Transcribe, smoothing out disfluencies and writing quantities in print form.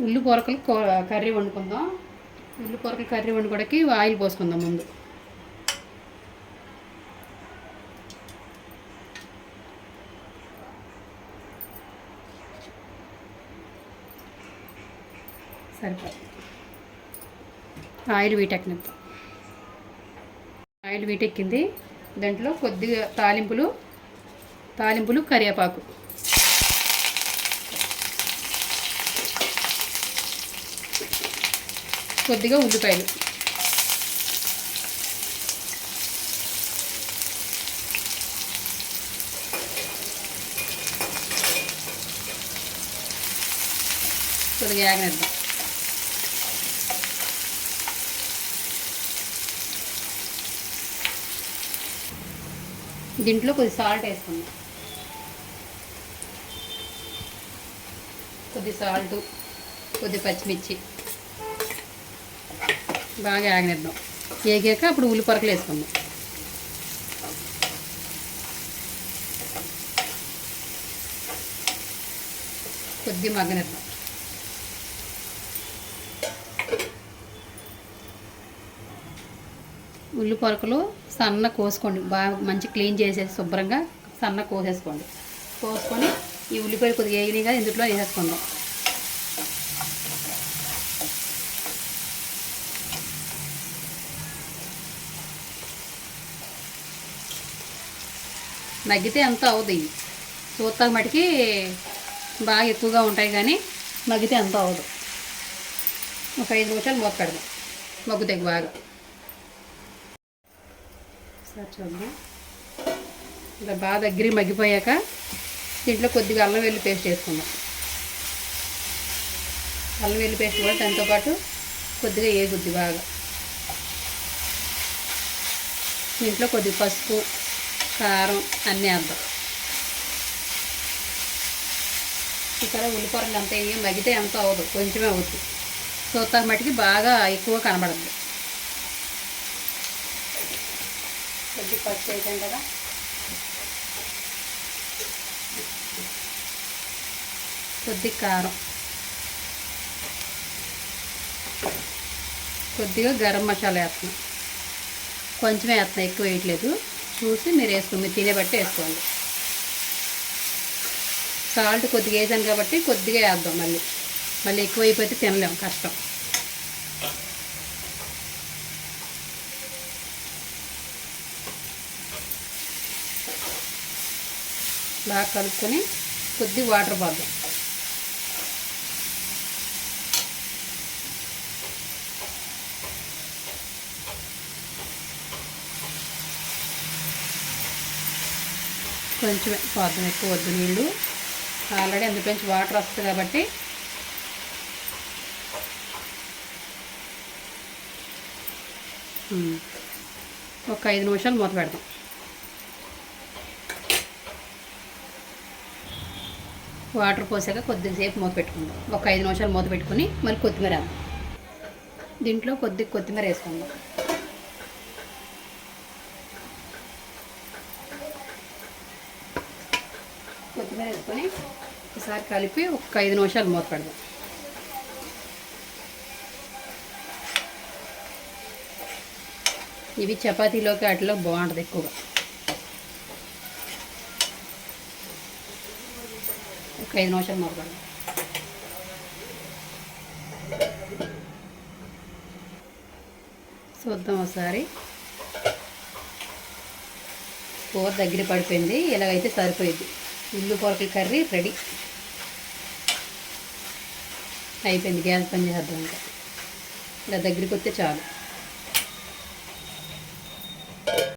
ఉల్లి పొరకలు కర్రీ వండుకుందాం. ఉల్లి పొరకలు కర్రీ వండుకోవడానికి ఆయిల్ పోసుకుందాం ముందు. సరిపోతుంది. ఆయిల్ వీటెక్కిద్దాం. ఆయిల్ వీటెక్కింది. దాంట్లో కొద్దిగా తాలింపులు కరివేపాకు, కొద్దిగా ఉల్లిపాయలు, కొద్దిగా ఆగనిద్దాం. దీంట్లో కొద్ది సాల్ట్ వేసుకుందాం. కొద్ది సాల్టు, కొద్ది పచ్చిమిర్చి బాగా ఆగనిద్దాం. వేగాక అప్పుడు ఉల్లి పొరకలు వేసుకుందాం. కొద్ది మగ్గనిద్దాం. ఉల్లి పొరకలు సన్న కోసుకోండి. బాగా మంచి క్లీన్ చేసేసి శుభ్రంగా సన్న కోసేసుకోండి. కోసుకొని ఈ ఉల్లిపాయలు కొద్దిగా వేగినాయిగా ఇందులో వేసేసుకుందాం. మగ్గితే అంత అవదు. ఇవి చూస్తా మటుకి బాగా ఎక్కువగా ఉంటాయి, కానీ మగ్గితే అంత అవదు. ఒక 5 నిమిషాలు మూత పెడదాం. మగ్గుతాయి బాగా. సరే చూద్దాం. ఇలా బాగా దగ్గర మగ్గిపోయాక దీంట్లో కొద్దిగా అల్లం వెల్లుల్లి పేస్ట్ వేసుకుందాం. అల్లం వెల్లుల్లి పేస్ట్ కూడా దాంతోపాటు కొద్దిగా వేగుద్ది బాగా. దీంట్లో కొద్దిగా పసుపు, కారం అన్నీ వేద్దాం. ఇక్కడ ఉల్లిపొరలు అంతా ఏం మగ్గితే ఎంత అవ్వదు, కొంచెమే అవుద్ది. చూస్తా మటుకి బాగా ఎక్కువ కనబడద్దు. కొద్దిగా పసుపు వేసాం కదా, కొద్దిగా కారం, కొద్దిగా గరం మసాలా వేస్తున్నాం. కొంచెమే వేస్తున్నాం, ఎక్కువ వేయట్లేదు. చూసి మీరు వేసుకోండి, మీరు తినే బట్టి వేసుకోండి. సాల్ట్ కొద్దిగా వేసాను కాబట్టి కొద్దిగా వేద్దాం. మళ్ళీ ఎక్కువ అయిపోతే తినలేము, కష్టం. బాగా కలుపుకొని కొద్దిగా వాటర్ పోద్దాం. కొంచెం పోద్దాం, ఎక్కువ వద్దు నీళ్ళు. ఆల్రెడీ అందులోంచి వాటర్ వస్తుంది కాబట్టి ఒక 5 నిమిషాలు మూత పెడదాం. వాటర్ పోసాక కొద్దిసేపు మూత పెట్టుకుందాం. ఒక 5 నిమిషాలు మూత పెట్టుకుని మళ్ళీ కొత్తిమీర వేద్దాం. దీంట్లో కొద్దిగా కొత్తిమీర వేసుకుందాం. కొత్తిమీర వేసుకొని ఒకసారి కలిపి ఒక 5 నిమిషాలు మూత పెడదాం. ఇవి చపాతీలోకి వాటిలో బాగుంటుంది ఎక్కువగా. ఒక 5 నిమిషాలు మూత పెడదాం. చూద్దాం ఒకసారి. కూర దగ్గర పడిపోయింది. ఇలాగైతే సరిపోయింది. ఉల్లి పొరకల కర్రీ రెడీ అయిపోయింది. గ్యాస్ బంద్ చేద్దాం. ఇంకా ఇలా దగ్గరికి వస్తే చాలు.